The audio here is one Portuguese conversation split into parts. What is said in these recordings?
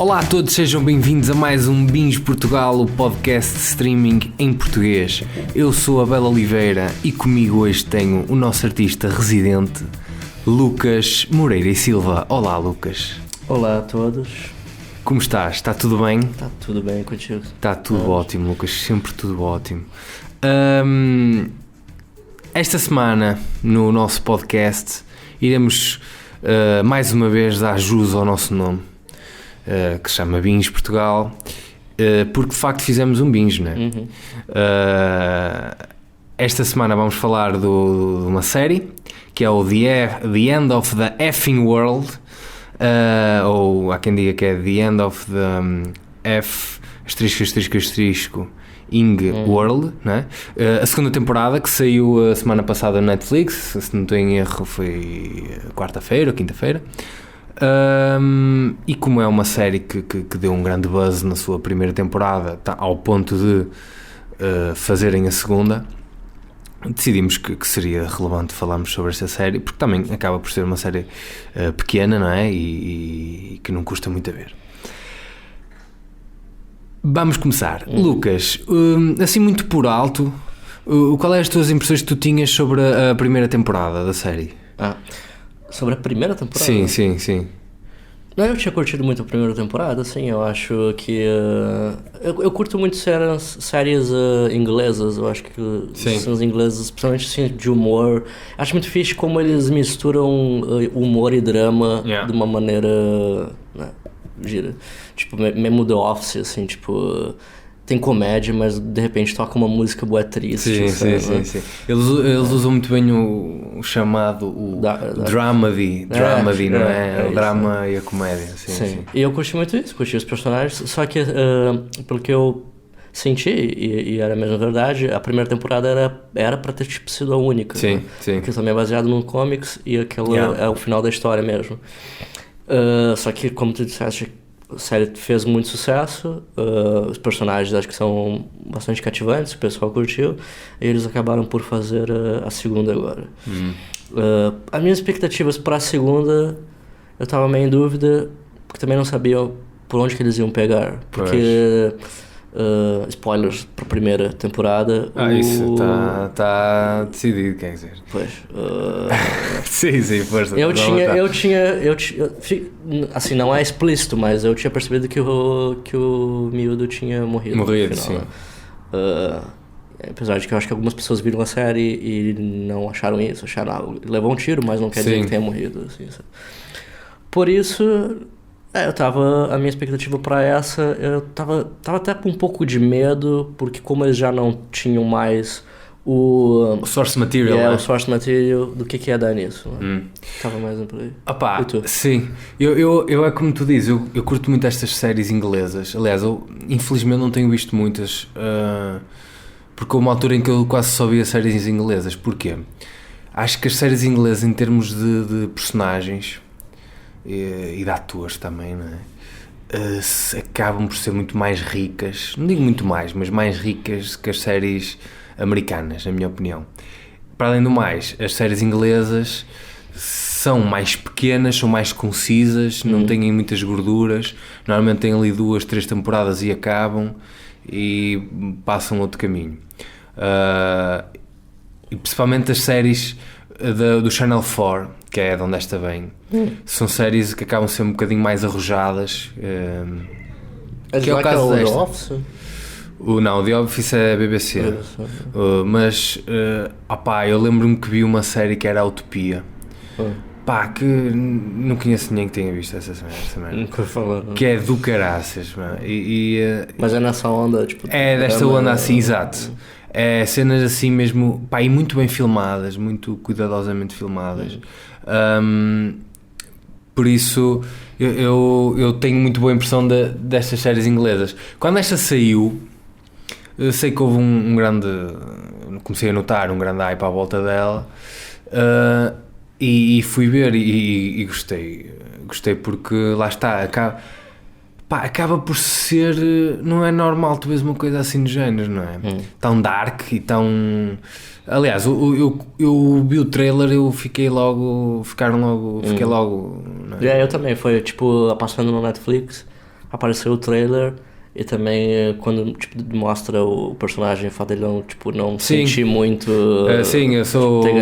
Olá a todos, sejam bem-vindos a mais um Bins Portugal, o podcast de streaming em português. Eu sou a Bela Oliveira e comigo hoje tenho o nosso artista residente, Lucas Moreira e Silva. Olá, Lucas. Olá a todos. Como estás? Está tudo bem? Está tudo bem contigo? Está tudo ótimo, Lucas, sempre tudo ótimo. Esta semana, no nosso podcast, iremos mais uma vez dar jus ao nosso nome, que se chama Bins Portugal, porque de facto fizemos um binge, não é? Uhum. Esta semana vamos falar de uma série que é o The End of the Effing World, ou há quem diga que é The End of the World, não é? A segunda temporada que saiu a semana passada na Netflix, se não estou em erro foi quarta-feira ou quinta-feira. E como é uma série que deu um grande buzz na sua primeira temporada, tá, ao ponto de fazerem a segunda, decidimos que seria relevante falarmos sobre esta série, porque também acaba por ser uma série pequena, não é? E que não custa muito a ver. Vamos começar. Lucas, assim muito por alto, qual é as tuas impressões que tu tinhas sobre a primeira temporada da série? Sobre a primeira temporada? Sim. Eu tinha curtido muito a primeira temporada, assim, eu acho que... eu curto muito séries inglesas, eu acho que os ingleses, principalmente assim, de humor, acho muito fixe como eles misturam humor e drama de uma maneira, né, gira. Tipo, mesmo The Office, assim, tipo... Tem comédia, mas de repente toca uma música boa triste. Sim. Eles usam muito bem o chamado dramedy, não é? O drama e a comédia. Sim. E eu curti muito isso, curti os personagens, só que pelo que eu senti, e era a mesma verdade, a primeira temporada era pra ter tipo, sido a única. Sim. Porque também é baseado no comics e aquilo é o final da história mesmo. Só que, como tu disseste, a série fez muito sucesso, os personagens acho que são bastante cativantes, o pessoal curtiu, e eles acabaram por fazer a segunda agora. As minhas expectativas para a segunda, eu estava meio em dúvida, porque também não sabia por onde que eles iam pegar, porque... spoilers para a primeira temporada. Isso está decidido, quer dizer. Pois. Sim, força. Eu tinha, assim, não é explícito, mas eu tinha percebido que o miúdo tinha morrido. Morrido, no final, sim. Apesar de que eu acho que algumas pessoas viram a série e não acharam isso, levou um tiro, mas não quer dizer que tenha morrido. Assim, sabe? Por isso... a minha expectativa pra essa, eu tava até com um pouco de medo, porque como eles já não tinham mais o source material, né? O source material, do que ia dar nisso, né? Tava mais por aí. E tu? Sim, eu é como tu dizes, eu curto muito estas séries inglesas. Aliás, eu infelizmente não tenho visto muitas, porque houve uma altura em que eu quase só via séries inglesas. Porquê? Acho que as séries inglesas, em termos de personagens e de atores também, não é? Acabam por ser muito mais ricas, não digo muito mais, mas mais ricas que as séries americanas, na minha opinião. Para além do mais, as séries inglesas são mais pequenas, são mais concisas, não têm muitas gorduras, normalmente têm ali 2, 3 temporadas e acabam e passam outro caminho. E principalmente as séries do Channel 4, que é de onde esta vem, são séries que acabam a ser um bocadinho mais arrojadas, que é o caso desta. The Office? Não, o The Office é a BBC. Mas eu lembro-me que vi uma série que era a Utopia, que não conheço ninguém que tenha visto essa merda. Nunca falou. Que é do caraças, mano. Mas é nessa onda, tipo... É desta onda assim, exato. É cenas assim mesmo, e muito bem filmadas, muito cuidadosamente filmadas. Por isso eu tenho muito boa impressão destas séries inglesas. Quando esta saiu, eu sei que houve um grande... Comecei a notar um grande hype à volta dela, e fui ver e gostei. Gostei porque, lá está, acaba por ser... Não é normal tu vês uma coisa assim de género, não é? Tão dark e tão... Aliás, eu vi o trailer, fiquei logo... Não é? Eu também, foi tipo, passando no Netflix, apareceu o trailer e também quando tipo, mostra o personagem, o fato dele não, tipo, não sentir muito. Sim, eu sou. Como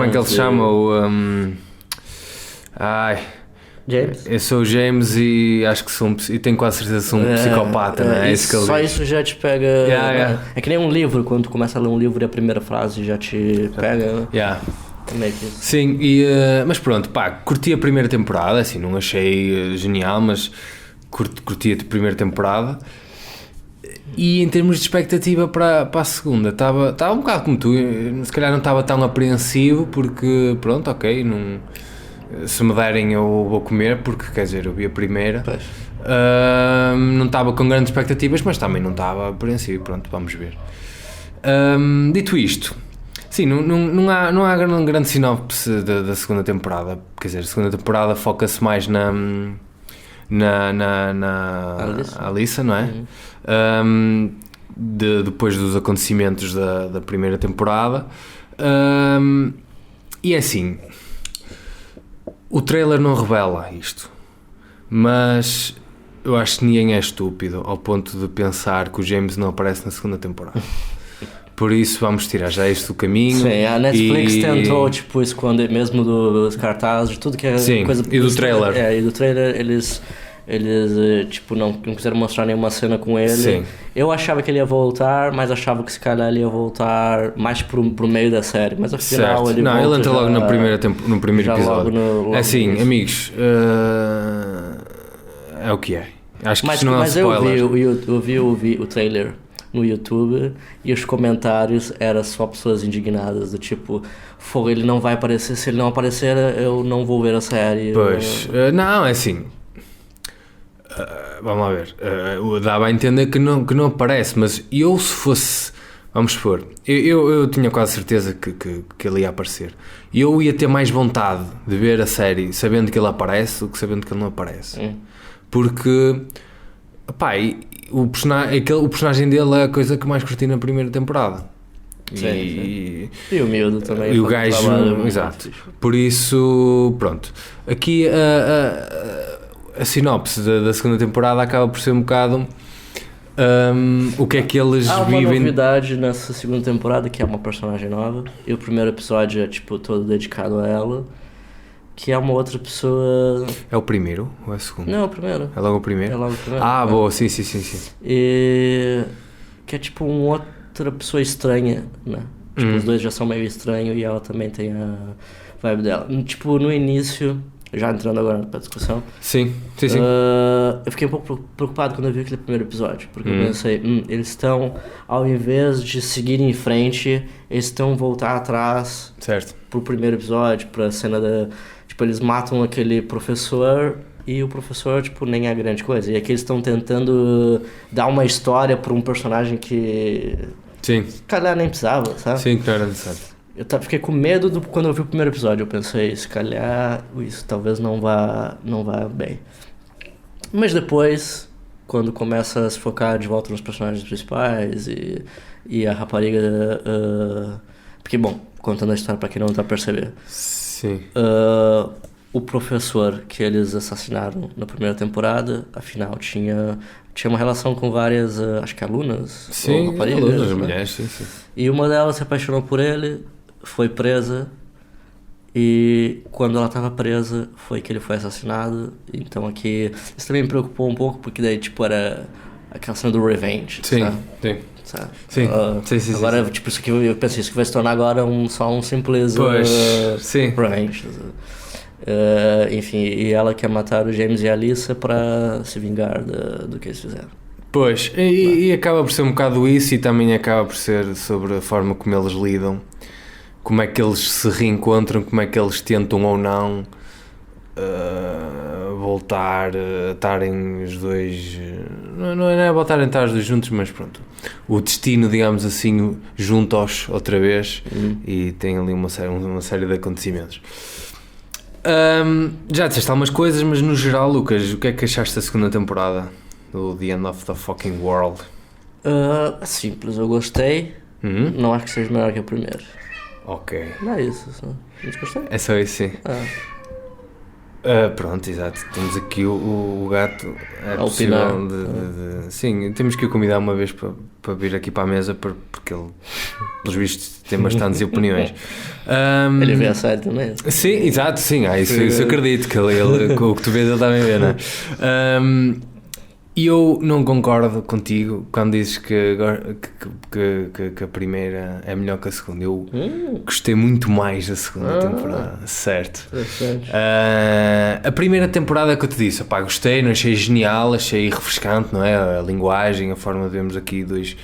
é que ele se chama? James? Eu sou o James e acho que e tenho quase certeza que sou um psicopata, não é? Isso, que ele só diz. Isso já te pega. É que nem um livro, quando tu começa a ler um livro e a primeira frase já te pega. Sim, mas pronto, curti a primeira temporada, assim, não achei genial, mas curti a primeira temporada. E em termos de expectativa para a segunda, estava um bocado como tu, se calhar não estava tão apreensivo, porque pronto, ok, não, se me derem eu vou comer, porque quer dizer, eu vi a primeira, não estava com grandes expectativas, mas também não estava apreensivo, pronto, vamos ver. Dito isto, sim, não há grande sinopse da segunda temporada, quer dizer, a segunda temporada foca-se mais na Alyssa, não é? Depois dos acontecimentos da primeira temporada, e é assim, o trailer não revela isto, mas eu acho que ninguém é estúpido ao ponto de pensar que o James não aparece na segunda temporada. Por isso vamos tirar já isto do caminho. Sim, a Netflix tentou tipo, esconder mesmo dos cartazes, de tudo que é coisa... e do trailer. E do trailer eles tipo, não quiseram mostrar nenhuma cena com ele. Sim. Eu achava que ele ia voltar, mas achava que se calhar ele ia voltar mais pro meio da série. Mas afinal ele volta. Ele entra logo no primeiro episódio. Logo assim, amigos, é o que é. Acho que isto não é um spoiler. Eu vi o trailer no YouTube e os comentários eram só pessoas indignadas, do tipo, ele não vai aparecer, se ele não aparecer eu não vou ver a série. Pois, não, é assim, vamos lá ver, dava a entender que não aparece, mas eu se fosse, vamos supor, eu tinha quase certeza que ele ia aparecer, e eu ia ter mais vontade de ver a série sabendo que ele aparece do que sabendo que ele não aparece, porque, pá, o personagem dele é a coisa que mais curti na primeira temporada. Sim. E o miúdo também. E o gajo, exato. Por isso, pronto. Aqui a sinopse da segunda temporada acaba por ser um bocado o que é que eles vivem. Há uma novidade nessa segunda temporada, que é uma personagem nova. E o primeiro episódio é tipo todo dedicado a ela. Que é uma outra pessoa... É o primeiro ou é o segundo? Não, é o primeiro. É logo o primeiro? É logo o primeiro. Boa, sim. E... que é tipo uma outra pessoa estranha, né? Tipo, os dois já são meio estranhos e ela também tem a vibe dela. Tipo, no início, já entrando agora pra discussão... Sim. Eu fiquei um pouco preocupado quando eu vi aquele primeiro episódio. Porque eu pensei, eles estão, ao invés de seguir em frente, eles estão voltar atrás... Certo. Pro primeiro episódio, pra cena da... Tipo, eles matam aquele professor e o professor, tipo, nem é grande coisa. E aqui eles estão tentando dar uma história pra um personagem que... Sim. Calhar nem precisava, sabe? Sim, que não era necessário. Eu fiquei com medo quando eu vi o primeiro episódio. Eu pensei, se calhar isso talvez não vá bem. Mas depois, quando começa a se focar de volta nos personagens principais e a rapariga... porque, bom, contando a história pra quem não tá percebendo. Sim. O professor que eles assassinaram na primeira temporada, afinal, tinha uma relação com várias, acho que alunas. Sim, ou raparigas, alunas, né? mulheres, sim. E uma delas se apaixonou por ele, foi presa, e quando ela estava presa, foi que ele foi assassinado. Então aqui, isso também me preocupou um pouco, porque daí, tipo, era aquela cena do revenge, sabe? Sim. Agora, tipo, isso aqui, eu pensei, isso que vai se tornar agora só um simples revenge. Enfim, e ela quer matar o James e a Alyssa para se vingar do que eles fizeram. Pois, e acaba por ser um bocado isso, e também acaba por ser sobre a forma como eles lidam, como é que eles se reencontram, como é que eles tentam ou não voltar a estarem os dois, não é voltarem a estar os dois juntos, mas pronto, o destino, digamos assim, juntos outra vez, e tem ali uma série de acontecimentos. Já disseste algumas coisas, mas no geral, Lucas, o que é que achaste da segunda temporada do The End of the Fucking World? Simples, eu gostei. Não acho que seja melhor que a primeira. Ok. Não é isso, só. Não gostei? É só isso, sim. Pronto, exato. Temos aqui o gato. É opinar. possível sim, temos que o convidar uma vez para vir aqui para a mesa, porque ele, pelos vistos, tem bastantes opiniões. Ele vê a série também. Sim, exato, sim. Isso eu acredito, que ele, o que tu vês ele também vê, não é? E eu não concordo contigo quando dizes que a primeira é melhor que a segunda. Eu gostei muito mais da segunda temporada, certo? A primeira temporada que eu te disse, opá, gostei, não achei genial, achei refrescante, não é? A linguagem, a forma de vermos aqui dois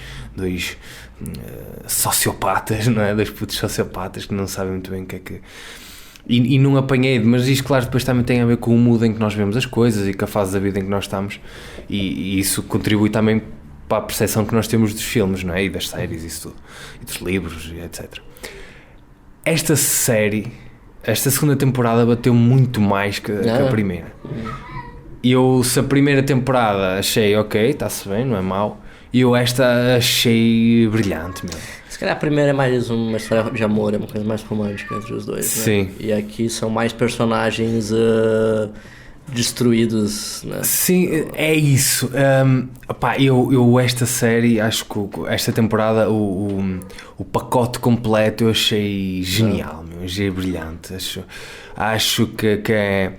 sociopatas, não é? Dois putos sociopatas que não sabem muito bem o que é que... E não apanhei, mas isto, claro, depois também tem a ver com o mood em que nós vemos as coisas e com a fase da vida em que nós estamos, e isso contribui também para a percepção que nós temos dos filmes, não é? E das séries, isso tudo, e dos livros, e etc. Esta segunda temporada bateu muito mais que a primeira. Se a primeira temporada achei ok, está-se bem, não é mau, e eu esta achei brilhante mesmo. Se calhar a primeira é mais uma história de amor, é uma coisa mais romântica entre os dois. Sim. Né? E aqui são mais personagens destruídos, né? Sim, é isso. Eu esta série, acho que esta temporada, o pacote completo eu achei genial, achei brilhante. Acho que é...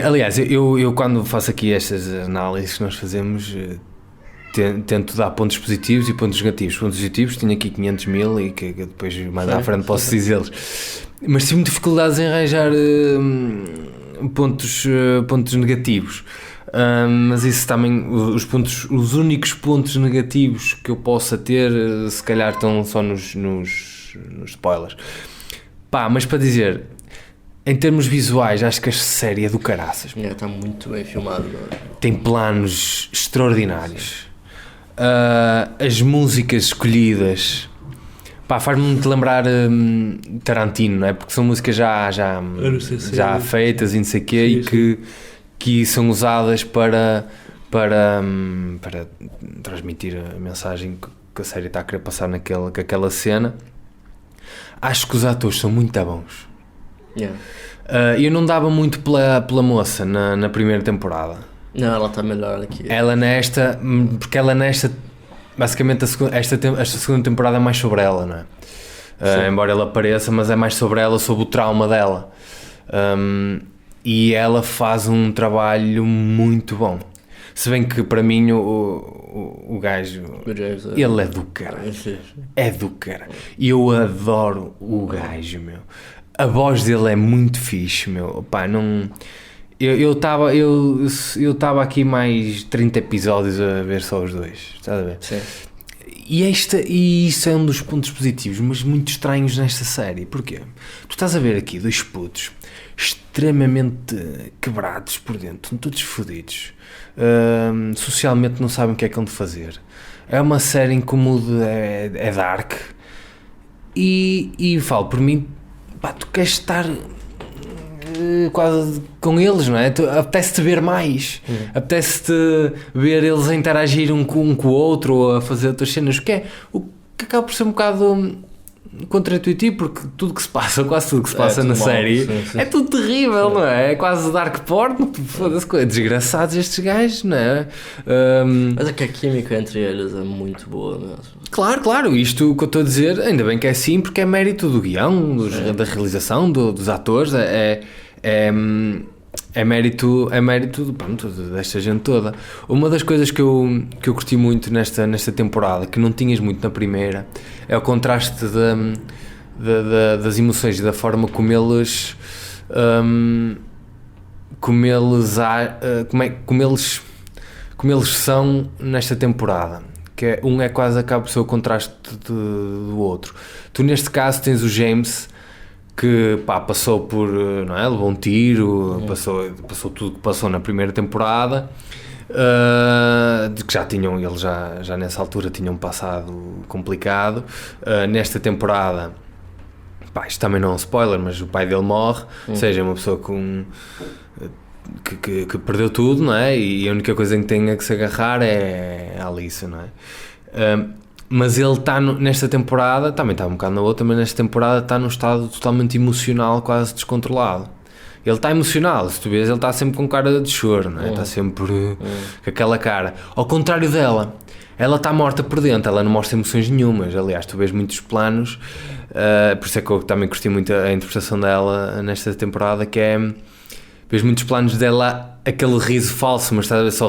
aliás, eu quando faço aqui estas análises que nós fazemos... Tento dar pontos positivos e pontos negativos. Pontos positivos, tenho aqui 500 mil e que depois mais à frente posso dizê-los. Mas tive dificuldades em arranjar pontos negativos. Mas isso também, os únicos pontos negativos que eu possa ter, se calhar estão só nos spoilers. Mas para dizer, em termos visuais, acho que a série é do caraças. Está muito bem filmado. Tem planos extraordinários. As músicas escolhidas, faz-me muito lembrar Tarantino, não é? Porque são músicas já feitas e não sei o quê, e que são usadas para transmitir a mensagem que a série está a querer passar com aquela cena. Acho que os atores são muito bons. Eu não dava muito pela moça na primeira temporada. Não, ela está melhor aqui. Porque ela nesta, basicamente esta segunda temporada é mais sobre ela, não é? Embora ela apareça, mas é mais sobre ela, sobre o trauma dela. E ela faz um trabalho muito bom. Se bem que para mim o gajo, ele é do caralho. É do caralho. E eu adoro o gajo, meu. A voz dele é muito fixe, meu. Não... Eu estava aqui mais 30 episódios a ver só os dois, estás a ver? Sim. E isso é um dos pontos positivos, mas muito estranhos nesta série. Porquê? Tu estás a ver aqui dois putos extremamente quebrados por dentro, estão todos fodidos, socialmente não sabem o que é que hão de fazer. É uma série em que o mood é dark, e falo por mim, tu queres estar... quase com eles, não é? Apetece-te ver mais, apetece-te ver eles a interagir um com o outro ou a fazer outras cenas, o que acaba por ser um bocado contra-intuitivo, porque quase tudo que se passa na série é tudo terrível, não é? É quase dark porn, foda-se, desgraçados estes gajos, não é? Mas é que a química entre eles é muito boa mesmo. Claro, isto que eu estou a dizer, ainda bem que é assim, porque é mérito do guião, da realização, dos atores, é mérito pronto, desta gente toda. Uma das coisas que eu curti muito nesta temporada, que não tinhas muito na primeira, é o contraste das emoções e da forma como eles são nesta temporada. Que é quase acaba por ser o contraste do outro. Tu neste caso tens o James, que passou por, não é? Levou um tiro, passou tudo que passou na primeira temporada, de que eles já nessa altura tinham um passado complicado. Nesta temporada, isto também não é um spoiler, mas o pai dele morre, ou seja, é uma pessoa que perdeu tudo, não é? E a única coisa que tem que se agarrar é a Alice, não é? Mas ele está nesta temporada, também está um bocado na outra, mas nesta temporada está num estado totalmente emocional, quase descontrolado. ele está emocional, se tu vês, ele está sempre com cara de choro, não é? Está sempre com aquela cara. Ao contrário dela, ela está morta por dentro, ela não mostra emoções nenhumas. Aliás, tu vês muitos planos, por isso é que eu também curti muito a interpretação dela nesta temporada, que é, vês muitos planos dela, aquele riso falso, mas estás a ver, só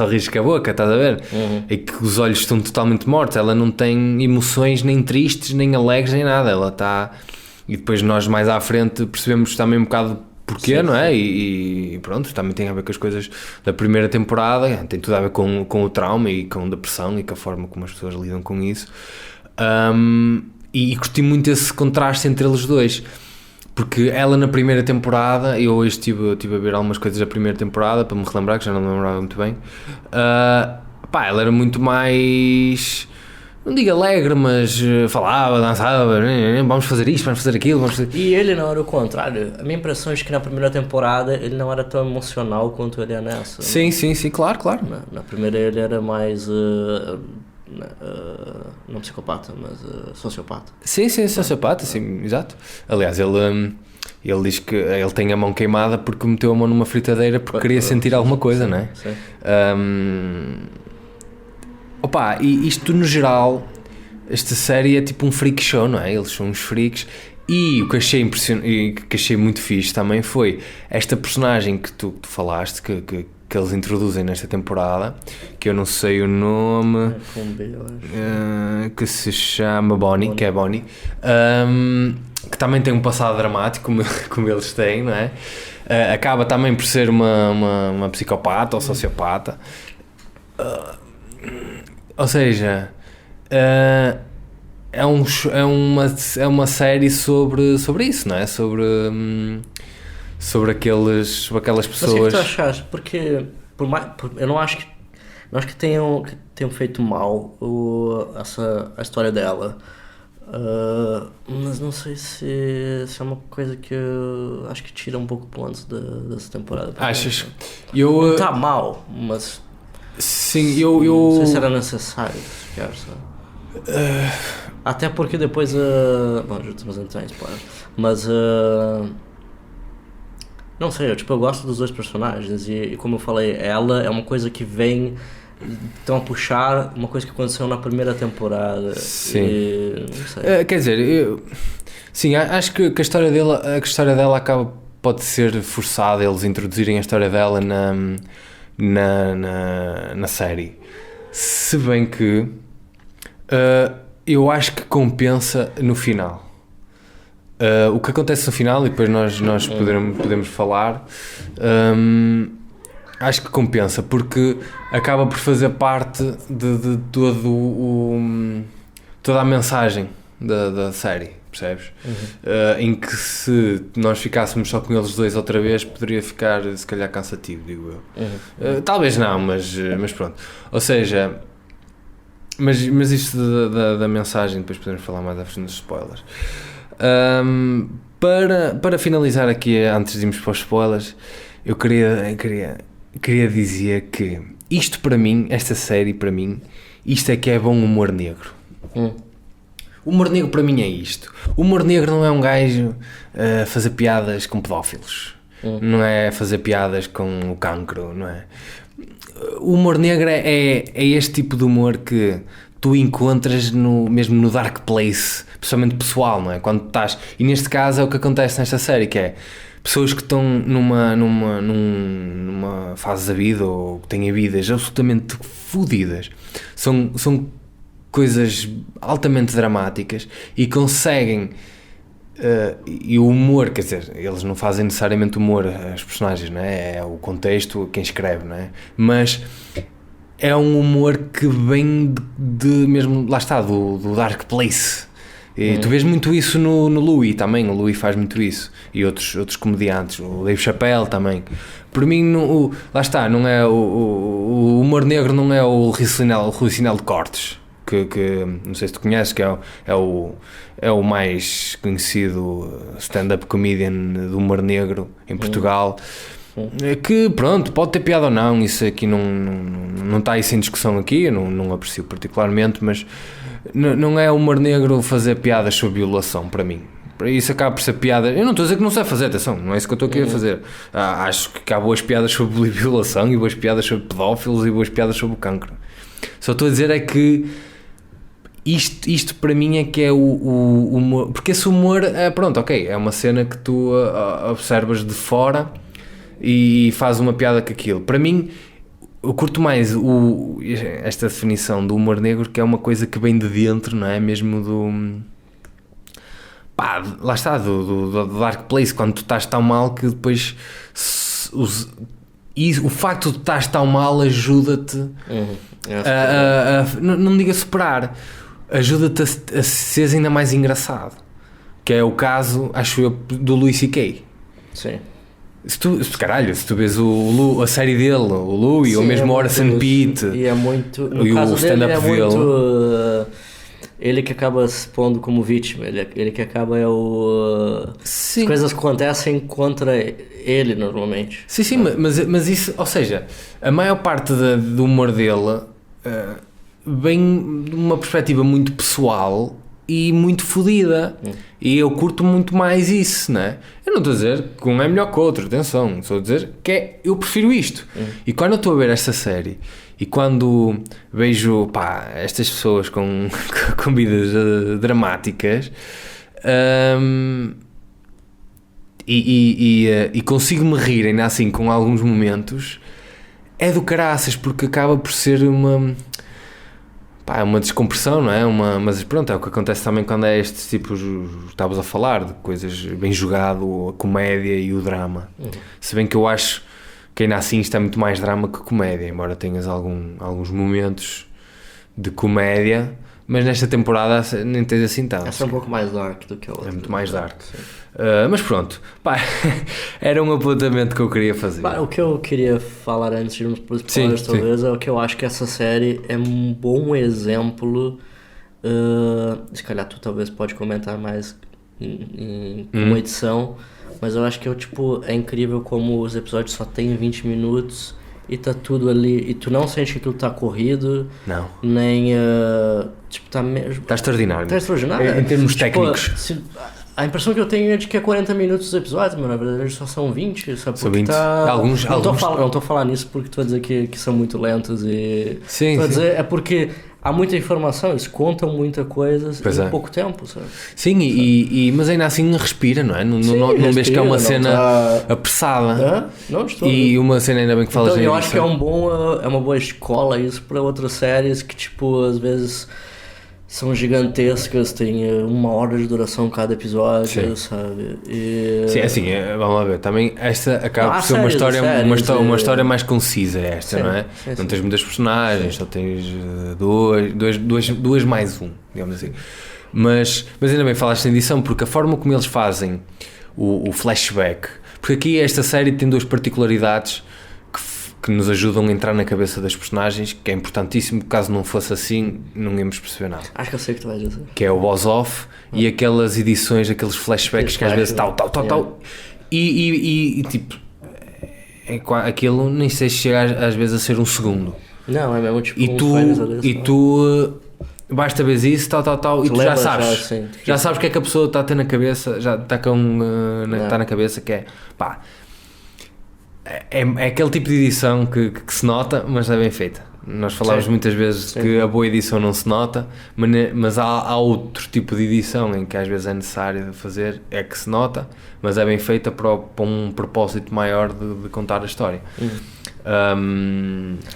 risos com a boca, estás a ver? E que os olhos estão totalmente mortos, ela não tem emoções nem tristes, nem alegres, nem nada, ela está... E depois nós mais à frente percebemos também um bocado porquê, sim, não é? E pronto, também tem a ver com as coisas da primeira temporada, tem tudo a ver com o trauma e com a depressão e com a forma como as pessoas lidam com isso. E curti muito esse contraste entre eles dois, porque ela na primeira temporada, eu hoje estive a ver algumas coisas da primeira temporada para me relembrar, que já não me lembrava muito bem, ela era muito mais... Não digo alegre, mas falava, dançava, vamos fazer isto, vamos fazer aquilo, vamos fazer... E ele não era o contrário. A minha impressão é que na primeira temporada ele não era tão emocional quanto ele é nessa. Sim, claro. Na primeira ele era mais... não psicopata, mas sociopata. Sim, sociopata, sim, exato. Aliás, ele diz que ele tem a mão queimada porque meteu a mão numa fritadeira porque queria sentir alguma coisa, não é? Sim. E isto no geral, esta série é tipo um freak show, não é? Eles são uns freaks. E o que achei impressionante, que achei muito fixe também foi esta personagem que tu falaste, que eles introduzem nesta temporada, que eu não sei o nome, que se chama Bonnie, que é Bonnie, que também tem um passado dramático como eles têm, não é? Acaba também por ser uma psicopata ou sociopata. Ou seja, é uma série sobre isso, não é? Sobre aquelas pessoas. Mas o que tu achaste? Porque eu não acho que tenham feito mal a história dela. Mas não sei se é uma coisa que eu acho que tira um pouco pontos dessa temporada. Achas? Não está mal, mas... Sim, não sei se era necessário sequer, sabe? Até porque depois bom, já estamos entrando em spoiler, mas não sei, eu gosto dos dois personagens e como eu falei, ela é uma coisa que vem, estão a puxar uma coisa que aconteceu na primeira temporada. Sim. E, não sei. Quer dizer, sim, acho que a história dela pode ser forçada, eles introduzirem a história dela na série, se bem que eu acho que compensa no final. O que acontece no final, e depois nós podemos falar, acho que compensa, porque acaba por fazer parte de toda a mensagem da série. Percebes? Em que se nós ficássemos só com eles dois outra vez poderia ficar se calhar cansativo, digo eu. Talvez não, mas pronto. Ou seja, mas isto da mensagem, depois podemos falar mais à frente dos spoilers. Para finalizar aqui, antes de irmos para os spoilers, eu queria dizer que isto para mim, esta série para mim, isto é que é bom humor negro. O humor negro para mim é isto. O humor negro não é um gajo fazer piadas com pedófilos. Não é fazer piadas com o cancro, não é? O humor negro é este tipo de humor que tu encontras mesmo no dark place, pessoalmente pessoal, não é? Quando estás... E neste caso é o que acontece nesta série, que é pessoas que estão numa fase da vida ou que têm vidas absolutamente fodidas. São coisas altamente dramáticas e conseguem e o humor, quer dizer, eles não fazem necessariamente humor, as personagens, não é? É o contexto, quem escreve, não é? Mas é um humor que vem de mesmo, lá está, do dark place. E tu vês muito isso no Louis também, o Louis faz muito isso, e outros comediantes, o Dave Chappelle também. Por mim, lá está, não é o humor negro não é o Rui Sinel de Cortes, que não sei se tu conheces, que é o mais conhecido stand-up comedian do humor negro em Portugal, que pronto, pode ter piada ou não, isso aqui não está isso em discussão aqui, eu não aprecio particularmente, mas não é humor negro fazer piadas sobre violação para mim. isso acaba por ser piada. Eu não estou a dizer que não sei fazer, atenção, não é isso que eu estou aqui a fazer. Acho que há boas piadas sobre violação e boas piadas sobre pedófilos e boas piadas sobre o cancro. Só estou a dizer é que isto para mim é que é o humor, porque esse humor é, pronto, ok, é uma cena que tu observas de fora e faz uma piada com aquilo. Para mim, eu curto mais esta definição do humor negro, que é uma coisa que vem de dentro, não é? Mesmo do... Pá, lá está, do Dark Place, quando tu estás tão mal que depois... E o facto de estás tão mal ajuda-te não digo a superar, ajuda-te a seres ainda mais engraçado, que é o caso, acho eu, do Louis C.K. Sim. Se tu vês a série dele, o Louis, ou mesmo o Orson Pitt, e é muito, no e caso o stand-up dele, é dele, muito, ele que acaba se pondo como vítima, ele que acaba as coisas acontecem contra ele normalmente. Sim, mas isso, ou seja, a maior parte do humor dele vem de uma perspectiva muito pessoal e muito fodida, e eu curto muito mais isso, não é? Eu não estou a dizer que um é melhor que o outro, atenção, estou a dizer que eu prefiro isto. E quando eu estou a ver esta série e quando vejo, pá, estas pessoas com vidas dramáticas, e consigo-me rir ainda assim com alguns momentos, é do caraças, porque acaba por ser uma descompressão, não é? Mas pronto, é o que acontece também quando é estes tipos, estavas a falar, de coisas bem jogado, a comédia e o drama. Se bem que eu acho que ainda assim isto é muito mais drama que comédia, embora tenhas alguns momentos de comédia, mas nesta temporada nem tens assim tanto. Essa é um pouco mais dark do que a outra. É muito mais dark. Mas pronto, pá, era um apontamento que eu queria fazer. O que eu queria falar antes de irmos para os spoilers, talvez, é o que eu acho que essa série é um bom exemplo. Se calhar tu talvez pode comentar mais em uma edição, mas eu acho que é incrível como os episódios só tem 20 minutos e tá tudo ali, e tu não sente que aquilo tá corrido, não, nem tá mesmo. Está extraordinário. Está extraordinário. Em termos técnicos. A impressão que eu tenho é de que é 40 minutos os episódios, mas na verdade só são 20, sabe? São 20. Alguns... Não estou a falar nisso porque estou a dizer que são muito lentos e... Sim, estou a dizer, é porque há muita informação, eles contam muita coisa em pouco tempo, sabe? Sim, mas ainda assim respira, não é? Não vês que é uma cena apressada. Não estou. E uma cena, ainda bem que falas então, eu acho que é uma boa escola isso para outras séries que, às vezes... são gigantescas, tem 1 hora de duração cada episódio, sabe? Sim, assim, vamos lá ver, também esta acaba por ser uma história mais concisa, não é? Não tens muitas personagens, só tens duas mais um, digamos assim. Mas ainda bem falaste em edição, porque a forma como eles fazem o flashback, porque aqui esta série tem 2 particularidades que nos ajudam a entrar na cabeça das personagens, que é importantíssimo, caso não fosse assim, não íamos perceber nada. Acho que eu sei o que tu vais dizer. Que é o boss-off e aquelas edições, aqueles flashbacks que às vezes tal, e tipo, aquilo nem sei se chega às vezes a ser 1 segundo. Não, é mesmo tipo e tu basta ver isso, e tu já sabes, já sabes o que é que a pessoa está a ter na cabeça, já está está na cabeça, que é, pá, é aquele tipo de edição que se nota, mas é bem feita. Nós falámos muitas vezes que a boa edição não se nota, mas há outro tipo de edição em que às vezes é necessário fazer, é que se nota, mas é bem feita para um propósito maior de contar a história.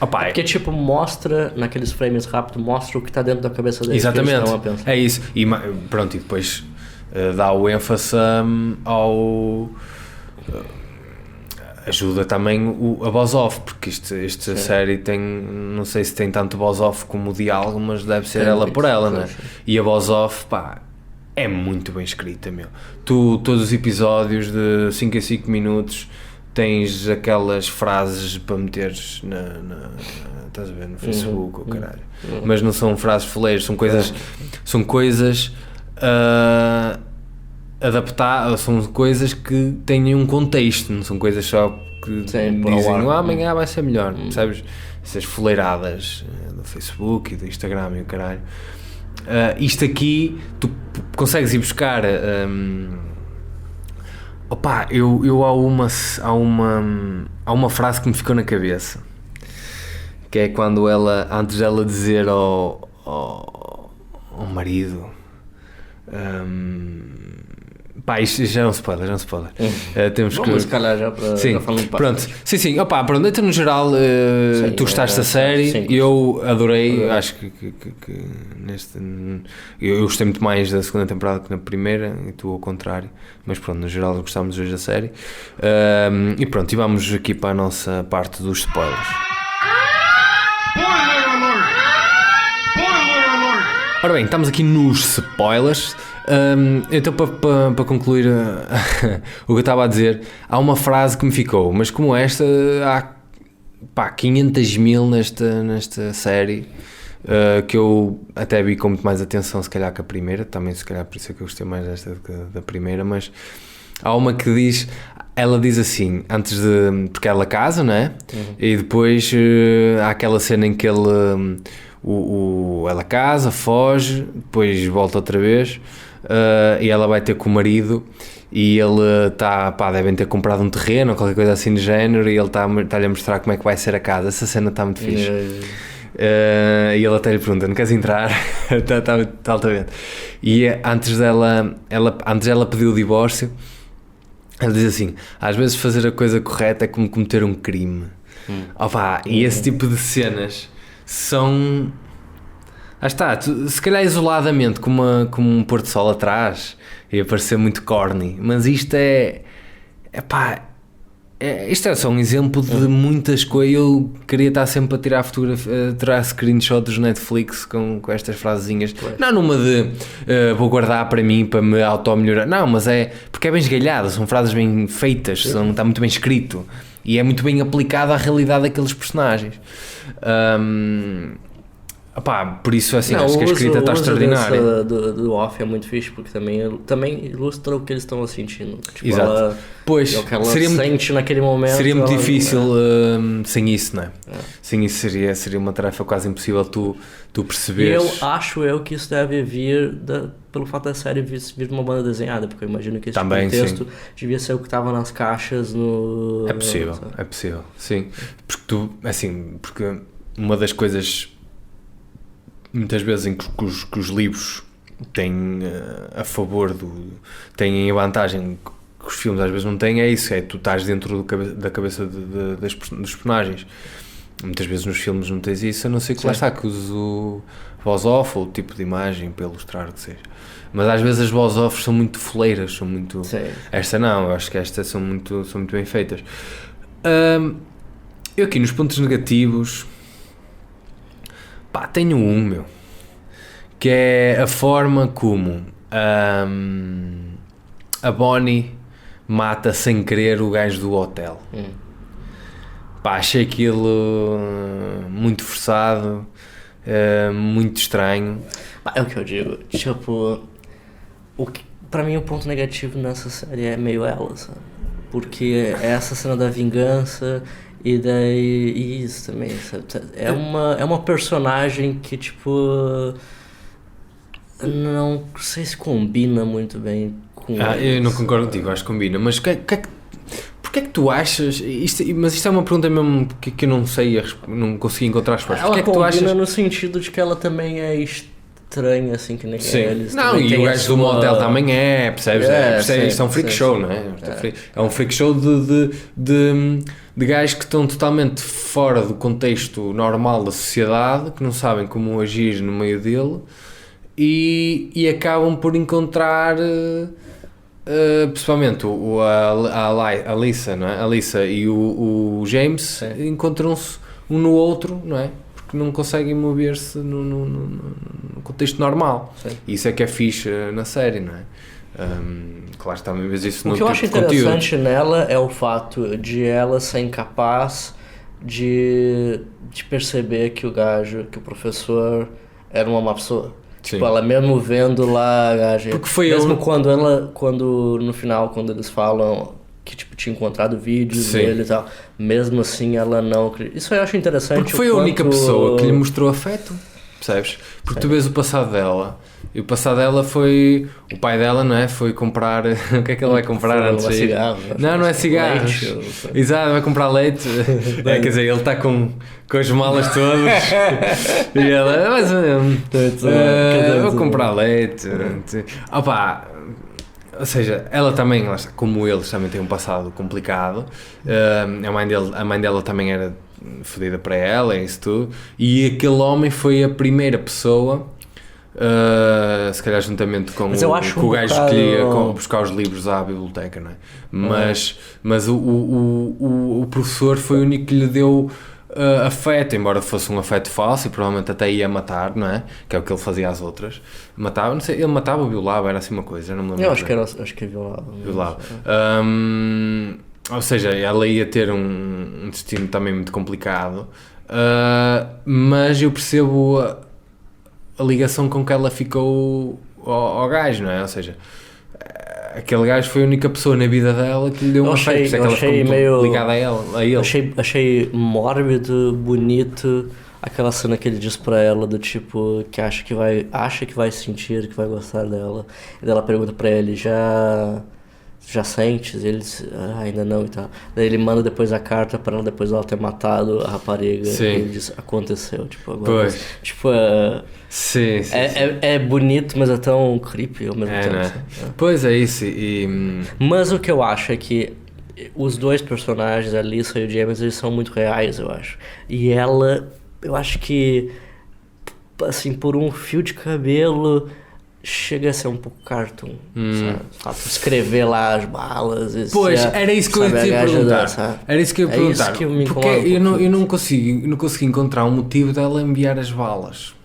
Porque mostra, naqueles frames rápidos, mostra o que está dentro da cabeça deles. Exatamente, é isso. E pronto, e depois dá o ênfase ao... ajuda também a voz-off, porque esta série tem, não sei se tem tanto voz-off como o diálogo, mas deve ser ela por ela, não é? E a voz-off, pá, é muito bem escrita, meu. Todos os episódios de 5 em 5 minutos tens aquelas frases para meteres estás a ver, no Facebook, caralho. Mas não são frases foleiras, são coisas adaptar, são coisas que têm um contexto, não são coisas só que dizem amanhã vai ser melhor, sabes? Essas foleiradas do Facebook e do Instagram e o caralho. Isto aqui, consegues ir buscar. Opa, eu há uma frase que me ficou na cabeça, que é quando ela, antes dela dizer ao marido, pá, isto já é um spoiler, temos que... se calhar já para falar de pronto, sim, opa, pronto, então no geral, tu gostaste da série, sim, eu adorei, acho que neste, eu gostei muito mais da segunda temporada que na primeira, e tu ao contrário, mas pronto, no geral gostámos hoje da série, e pronto, e vamos aqui para a nossa parte dos spoilers. Ora bem, estamos aqui nos spoilers. Então, para concluir o que eu estava a dizer, há uma frase que me ficou, mas como esta, há 500 mil nesta série, que eu até vi com muito mais atenção, se calhar, que a primeira, também se calhar por isso é que eu gostei mais desta da primeira, mas há uma que diz, ela diz assim, antes de, porque ela casa, não é? E depois há aquela cena em que ele... ela casa, foge, depois volta outra vez, e ela vai ter com o marido e ele está, devem ter comprado um terreno ou qualquer coisa assim de género, e ele está-lhe a mostrar como é que vai ser a casa. Essa cena está muito fixe. E ele até lhe pergunta, não queres entrar? Está altamente. E antes dela pedir o divórcio, ela diz assim, às vezes fazer a coisa correta é como cometer um crime. E esse tipo de cenas são... está, se calhar isoladamente, como um pôr do sol atrás, ia parecer muito corny, mas isto isto é só um exemplo de muitas coisas. Eu queria estar sempre a tirar tirar screenshots dos Netflix com estas frasezinhas, não numa de vou guardar para mim, para me auto-melhorar, não, mas é porque é bem esgalhado, são frases bem feitas, está muito bem escrito e é muito bem aplicado à realidade daqueles personagens. Por isso assim, acho que a escrita está extraordinária. Do off é muito fixe, porque também ilustra o que eles estão sentindo. Tipo, exato. Pois, o que ela sente naquele momento. Seria muito difícil sem isso, não é? Sem isso seria uma tarefa quase impossível tu perceberes. E eu acho que isso deve vir pelo fato da série vir de uma banda desenhada, porque eu imagino que esse também, texto sim, devia ser o que estava nas caixas no... É possível, sim. Porque uma das coisas... muitas vezes em que os livros têm a favor têm a vantagem que os filmes às vezes não têm, é isso, tu estás dentro da cabeça dos personagens. Muitas vezes nos filmes não tens isso, a não ser que lá está, que uses o voz off ou o tipo de imagem para ilustrar o que seja. Mas às vezes as voz off são muito foleiras, são muito... Sim. Esta não, eu acho que estas são muito bem feitas. Eu aqui nos pontos negativos... tenho que é a forma como a Bonnie mata sem querer o gajo do hotel. Achei aquilo muito forçado, muito estranho. É o que eu digo, tipo, para mim o ponto negativo nessa série é meio ela, sabe? Porque é essa cena da vingança... E daí, isso também, sabe? É uma personagem que, tipo, não sei se combina muito bem com eu não concordo contigo, acho que combina, mas porquê é que tu achas, mas isto é uma pergunta mesmo que eu não sei, não consegui encontrar a resposta. Ela combina no sentido de que ela também é estranha, assim, que nem eles. Não, e o gajo do motel também percebes? Isto é um freak show, não é? É um freak show de gajos que estão totalmente fora do contexto normal da sociedade, que não sabem como agir no meio dele e acabam por encontrar, principalmente a Alyssa, não é? A Alyssa e o James encontram-se um no outro, não é? Porque não conseguem mover-se no contexto normal. E isso é que é fixe na série, não é? Claro que também vês isso no tipo de conteúdo. O que eu acho interessante nela é o fato de ela ser incapaz de perceber que o professor era uma má pessoa. Tipo, ela mesmo vendo lá a gaja, porque foi mesmo quando no final, quando eles falam que tipo, tinha encontrado vídeos dele e tal, mesmo assim ela não... Isso eu acho interessante. Porque foi a única pessoa que lhe mostrou afeto, percebes? Porque tu vês o passado dela E o passado dela foi... O pai dela, não é? Foi comprar... O que é que ele vai comprar antes de ir? Não é cigarros. Exato, vai comprar leite. Quer dizer, ele está com as malas todas. E ela... Mas, vou comprar leite. Opa... Ou seja, ela também, como eles, também tem um passado complicado. A mãe dela também era fodida para ela, é isso tudo. E aquele homem foi a primeira pessoa, se calhar juntamente com o gajo que lhe ia buscar os livros à biblioteca, não é? Mas o professor foi o único que lhe deu afeto, embora fosse um afeto falso e provavelmente até ia matar, não é? Que é o que ele fazia às outras. Matava, não sei, ele matava ou violava, era assim uma coisa, não me lembro. Eu acho que violava. Ou seja, ela ia ter um destino também muito complicado, mas eu percebo a ligação com que ela ficou ao gajo, não é? Ou seja, aquele gajo foi a única pessoa na vida dela que lhe deu um afeto, por isso é que ela ficou meio ligada a ele. Achei mórbido, bonito aquela cena que ele diz pra ela do tipo que acha que vai sentir, que vai gostar dela. E daí ela pergunta pra ele, já sentes? E ele diz, ainda não e tal. Daí ele manda depois a carta pra ela, depois dela ter matado a rapariga. Sim. E ele diz, aconteceu, tipo, agora. Pois. Tipo, sim. É bonito, mas é tão creepy ao mesmo tempo. Né? Pois é isso. Mas o que eu acho é que os dois personagens, a Lisa e o James, eles são muito reais, eu acho. E ela, eu acho que, assim, por um fio de cabelo, chega a ser um pouco cartoon, sabe? Escrever lá as balas. Pois, era isso que eu ia perguntar. Era isso que eu ia perguntar. Isso que eu me porque eu não consegui encontrar um motivo dela enviar as balas.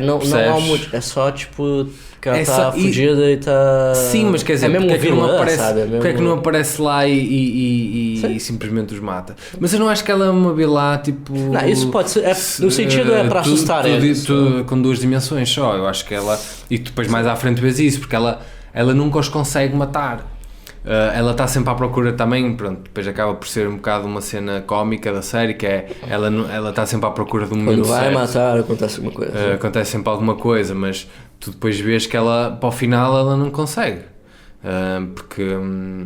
Não há muito. É só tipo que ela tá fodida e tá. Sim, mas quer dizer, mesmo porque vilã, é que não aparece, sabe? porque é que não aparece lá e simplesmente os mata? Mas eu não acho que ela é uma vilã tipo. Não, isso pode ser. No sentido é para assustar eles. Com duas dimensões só. Eu acho que ela. E depois mais à frente vês isso, porque ela nunca os consegue matar. Ela está sempre à procura também, pronto, depois acaba por ser um bocado uma cena cómica da série, que é ela está sempre à procura do momento certo. Quando vai matar acontece alguma coisa. Acontece sempre alguma coisa, mas tu depois vês que ela, para o final, ela não consegue. Porque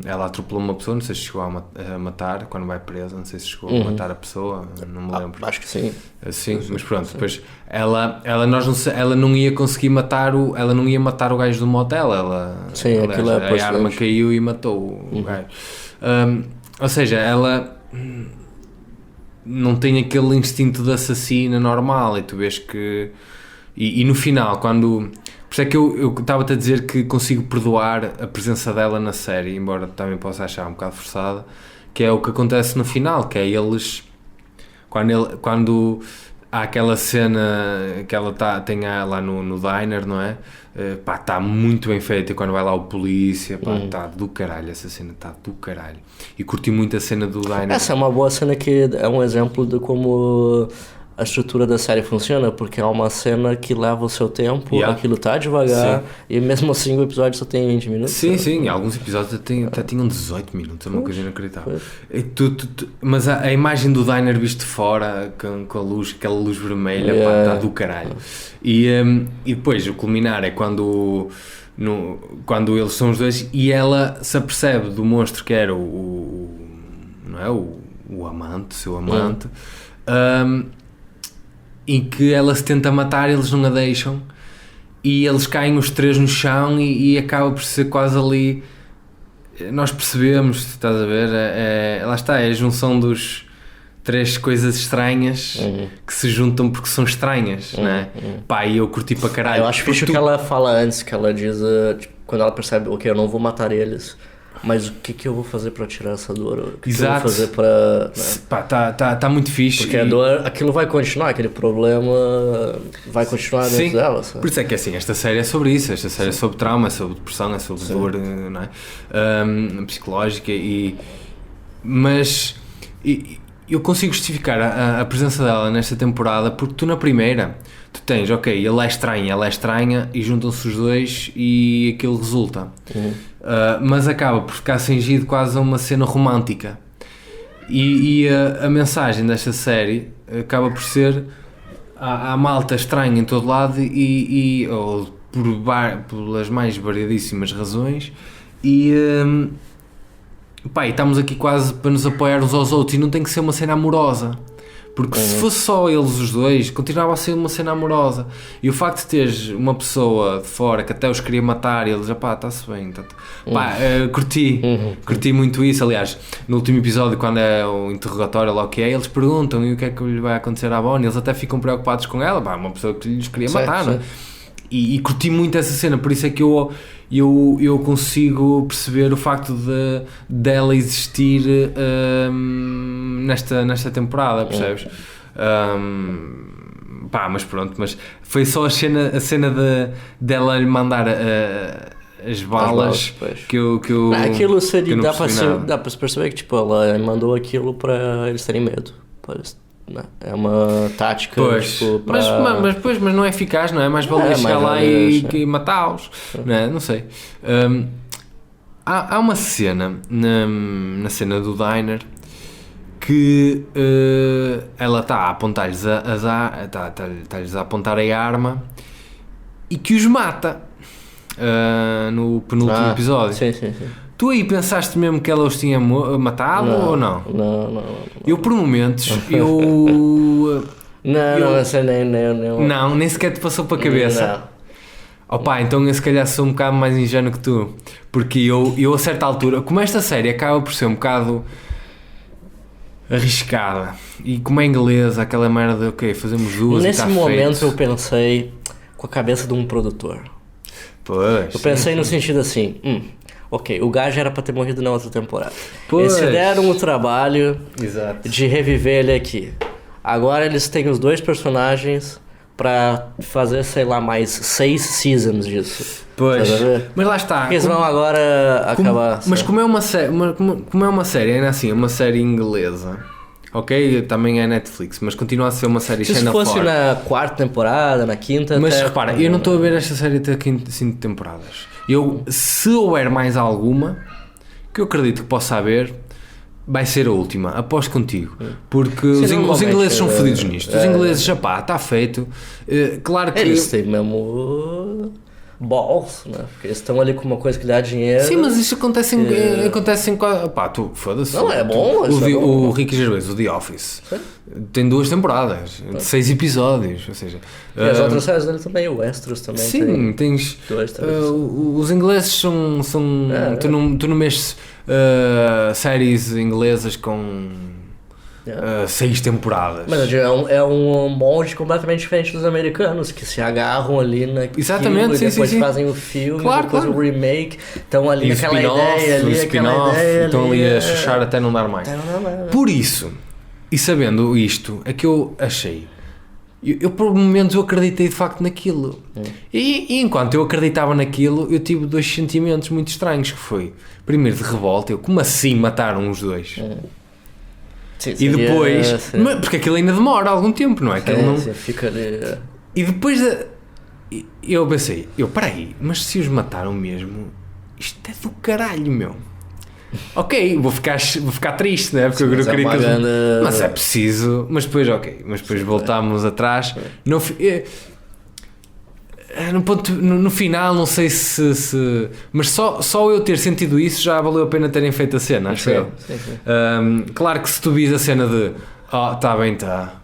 ela atropelou uma pessoa, não sei se chegou a matar quando vai presa, não sei se chegou a matar a pessoa, não me lembro. Acho que sim. Sim, mas pronto, depois ela não ia conseguir matar ela não ia matar o gajo do motel, sim, aliás, a arma caiu e matou o gajo. Ou seja, ela não tem aquele instinto de assassina normal, e tu vês que e no final, quando... Por isso é que eu estava-te a dizer que consigo perdoar a presença dela na série, embora também possa achar um bocado forçada, que é o que acontece no final, que é eles... Quando há aquela cena que ela tem lá no diner, não é? Está muito bem feita, e quando vai lá o polícia, está do caralho, essa cena está do caralho. E curti muito a cena do diner. Essa é uma boa cena que é um exemplo de como... a estrutura da série funciona, porque é uma cena que leva o seu tempo, aquilo tá devagar, e mesmo assim o episódio só tem 20 minutos. Sim, alguns episódios até tinham 18 minutos, é uma coisa inacreditável. Mas a imagem do diner visto de fora, com a luz, aquela luz vermelha, está do caralho. E depois o culminar é quando eles são os dois e ela se apercebe do monstro que era não é, o amante, seu amante, em que ela se tenta matar, eles não a deixam e eles caem os três no chão e acaba por ser quase ali, nós percebemos, estás a ver, lá está, é a junção dos três coisas estranhas que se juntam porque são estranhas, não é? Pá, e eu curti para caralho. Eu acho fixe o que ela fala antes, que ela diz, tipo, quando ela percebe, ok, eu não vou matar eles, mas o que eu vou fazer para tirar essa dor? O que eu vou fazer para... Né? Pá, tá muito fixe. Porque a dor, aquilo vai continuar, aquele problema vai continuar dentro dela. Sabe? Por isso é que assim, esta série é sobre isso, esta série é sobre trauma, é sobre depressão, é sobre dor, não é? Psicológica mas eu consigo justificar a presença dela nesta temporada porque tu na primeira, tu tens, ok, ele é estranho, ela é estranha e juntam-se os dois e aquilo resulta. Mas acaba por ficar cingido quase a uma cena romântica e a mensagem desta série acaba por ser há malta estranha em todo lado ou pelas mais variadíssimas razões e estamos aqui quase para nos apoiar uns aos outros e não tem que ser uma cena amorosa. Porque se fosse só eles os dois, continuava a ser uma cena amorosa. E o facto de teres uma pessoa de fora que até os queria matar e eles, está-se bem. Curti muito isso. Aliás, no último episódio, quando é o interrogatório lá o que é, eles perguntam e o que é que lhe vai acontecer à Bonnie. Eles até ficam preocupados com ela, uma pessoa que lhes queria matar, não é? E curti muito essa cena, por isso é que eu consigo perceber o facto dela existir nesta temporada, percebes? Mas pronto, mas foi só a cena dela lhe mandar as balas que eu aquilo seria, que eu não dá para se perceber que tipo, ela mandou aquilo para eles terem medo. É uma tática, tipo, para... mas não é eficaz, não é? Mais valia chegar lá e matá-los, não sei. Há uma cena na cena do diner que ela está a apontar-lhes está-lhes a apontar a arma e que os mata no penúltimo episódio. Sim. Tu aí pensaste mesmo que ela os tinha matado ou não? Não. Eu por momentos, Não, nem sequer te passou para a cabeça. Não. Então eu se calhar sou um bocado mais ingênuo que tu. Porque eu a certa altura, como esta série acaba por ser um bocado arriscada e como é inglesa, aquela merda de fazemos duas nesse e está momento feito. Eu pensei com a cabeça de um produtor. Pois. Eu pensei no sentido assim, o gajo era para ter morrido na outra temporada. Pois. Eles deram o trabalho Exato. de reviver ele aqui. Agora eles têm os dois personagens para fazer, sei lá, mais 6 seasons disso. Pois. Mas lá está. Eles vão agora acabar. Mas como é uma série, como é uma série, ainda assim, é uma série inglesa. Ok, também é Netflix, mas continua a ser uma série Se fosse na 4ª temporada, na 5ª... Mas repara, eu não estou a ver esta série até 5 temporadas. Se houver mais alguma, que eu acredito que possa haver, vai ser a última, aposto contigo. Porque os ingleses são fodidos nisto. Os ingleses, está feito. Claro que... Eles têm mesmo... balls, né? Porque eles estão ali com uma coisa que dá dinheiro. Sim, mas isso acontece em quase... tu, foda-se. Não, é bom. O Ricky Gervais, o The Office, tem 2 temporadas, de 6 episódios, ou seja... E as outras séries dele também, o Westeros também. Sim, tens... 2, 3. Os ingleses são tu não mexes séries inglesas com... 6 temporadas. Mas é um molde completamente diferente dos americanos, que se agarram ali naquilo. Exatamente, e depois sim. fazem o filme, depois o remake, estão ali e naquela ideia ali, estão ali a chuchar até não dar mais. Por isso, e sabendo isto, é que eu achei, eu por momentos eu acreditei de facto naquilo. E enquanto eu acreditava naquilo, eu tive 2 sentimentos muito estranhos, que foi, primeiro de revolta, como assim mataram os dois? Sim, e depois, porque aquilo ainda demora algum tempo, não é? Sim, fica ali. E depois eu pensei, peraí, mas se os mataram mesmo, isto é do caralho, meu. Ok, vou ficar triste, né? Porque eu queria que mas é preciso, mas depois voltámos atrás. No final, não sei se mas só eu ter sentido isso já valeu a pena terem feito a cena, acho eu. Sim. Claro que se tu vis a cena de está bem,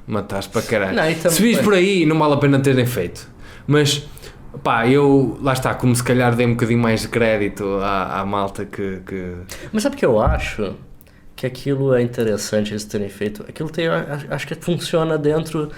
mataste para caralho. Se vis por aí, não vale a pena terem feito. Mas eu, lá está, como se calhar dei um bocadinho mais de crédito à malta que... Mas sabe o que eu acho? Que aquilo é interessante eles terem feito. Aquilo acho que funciona dentro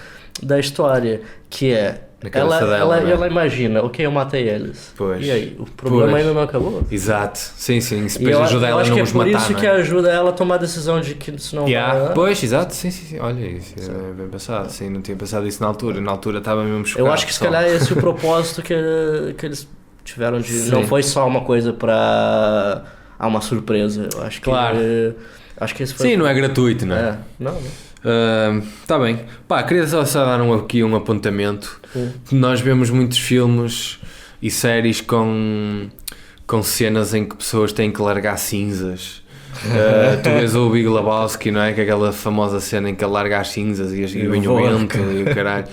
da história, que é... Ela imagina, eu matei eles. Pois. E aí, o problema ainda não acabou. Exato, sim, isso depois ajuda ela a não os matar. Eu acho que é por isso que ajuda ela a tomar a decisão de que isso não vai... Pois, exato, sim, olha, isso é bem pensado, sim, não tinha pensado isso na altura estava mesmo chocado. Eu acho que se calhar esse é o propósito que eles tiveram de... Sim. Não foi só uma coisa para... uma surpresa, eu acho que... Claro. Acho que esse foi... Sim, não é gratuito, não é? Não. Está bem. Queria só dar aqui um apontamento. Nós vemos muitos filmes e séries com cenas em que pessoas têm que largar cinzas. Tu vês o Big Lebowski, não é? Que é aquela famosa cena em que ele larga as cinzas e vem o vento e o caralho.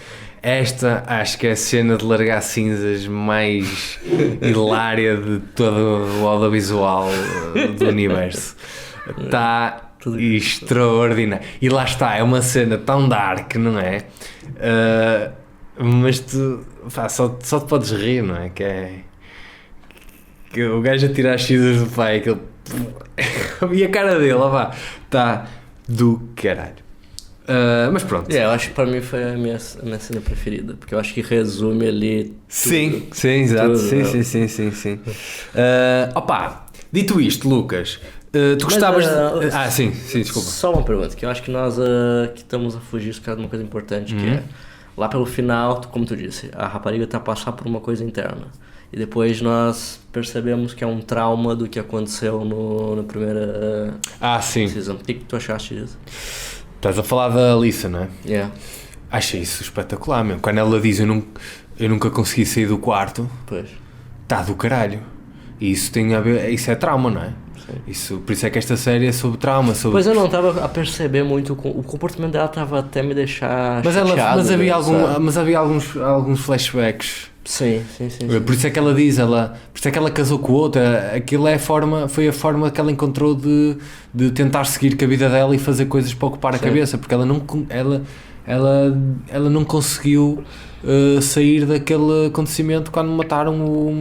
Esta acho que é a cena de largar cinzas mais hilária de todo o audiovisual do universo. Está extraordinário. E lá está, é uma cena tão dark, não é? Mas tu só te podes rir, não é? Que o gajo a tirar as cinzas do pai, aquele... e a cara dele, lá vá, está do caralho. Mas pronto. Eu acho que para mim foi a minha cena preferida, porque eu acho que resume ali tudo. Sim, exato. Sim. Opa, dito isto, Lucas, tu gostavas de... sim, desculpa. Só uma pergunta, que eu acho que nós que estamos a fugir por causa de uma coisa importante, que é, lá pelo final, como tu disse, a rapariga tá a passar por uma coisa interna. E depois nós percebemos que é um trauma do que aconteceu na primeira season. O que tu achaste disso? Estás a falar da Alyssa, não é? Yeah. Achei isso espetacular mesmo. Quando ela diz eu nunca consegui sair do quarto, pois. Está do caralho. E isso tem a ver, isso é trauma, não é? Por isso é que esta série é sobre trauma. Pois eu não estava a perceber muito, o comportamento dela estava até a me deixar chateado. Mas havia alguns flashbacks. Sim. Por isso é que ela diz, por isso é que ela casou com o outro. Aquilo foi a forma que ela encontrou de tentar seguir com a vida dela e fazer coisas para ocupar a cabeça, porque ela não conseguiu sair daquele acontecimento quando mataram o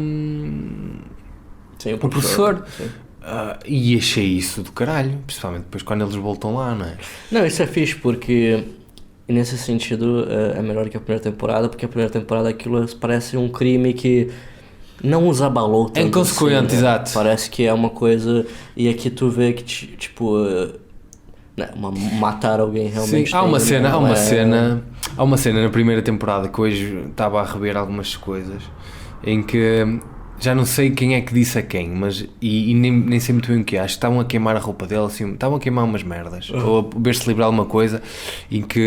professor. E achei isso do caralho, principalmente depois quando eles voltam lá, não é? Não, isso é fixe porque nesse sentido é melhor que a primeira temporada, porque a primeira temporada aquilo parece um crime que não os abalou tanto. É inconsequente, assim, né? Exato. Parece que é uma coisa, e aqui tu vê que tipo matar alguém realmente. Sim, há uma cena na primeira temporada que hoje estava a rever algumas coisas em que já não sei quem é que disse a quem, mas e nem sei muito bem o que é. Acho que estavam a queimar a roupa dele, assim, estavam a queimar umas merdas, ou a ver-se livrar alguma coisa em que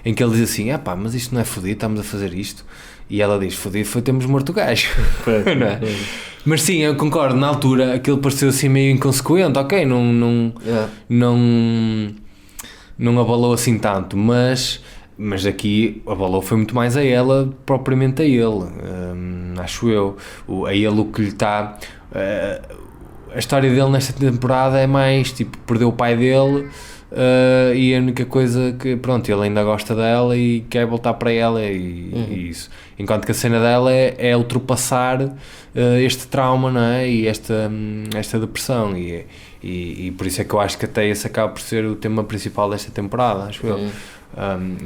ele diz assim, mas isto não é fodido, estamos a fazer isto, e ela diz, fodido temos morto o gajo. Não é? Mas sim, eu concordo, na altura aquilo pareceu assim meio inconsequente, ok, não abalou assim tanto, mas aqui abalou foi muito mais a ela propriamente a ele, acho eu, a ele o que lhe está, a história dele nesta temporada é mais tipo, perdeu o pai dele, e a única coisa que, pronto, ele ainda gosta dela e quer voltar para ela e isso, enquanto que a cena dela é ultrapassar este trauma, não é? E esta depressão e por isso é que eu acho que até esse acaba por ser o tema principal desta temporada, acho eu.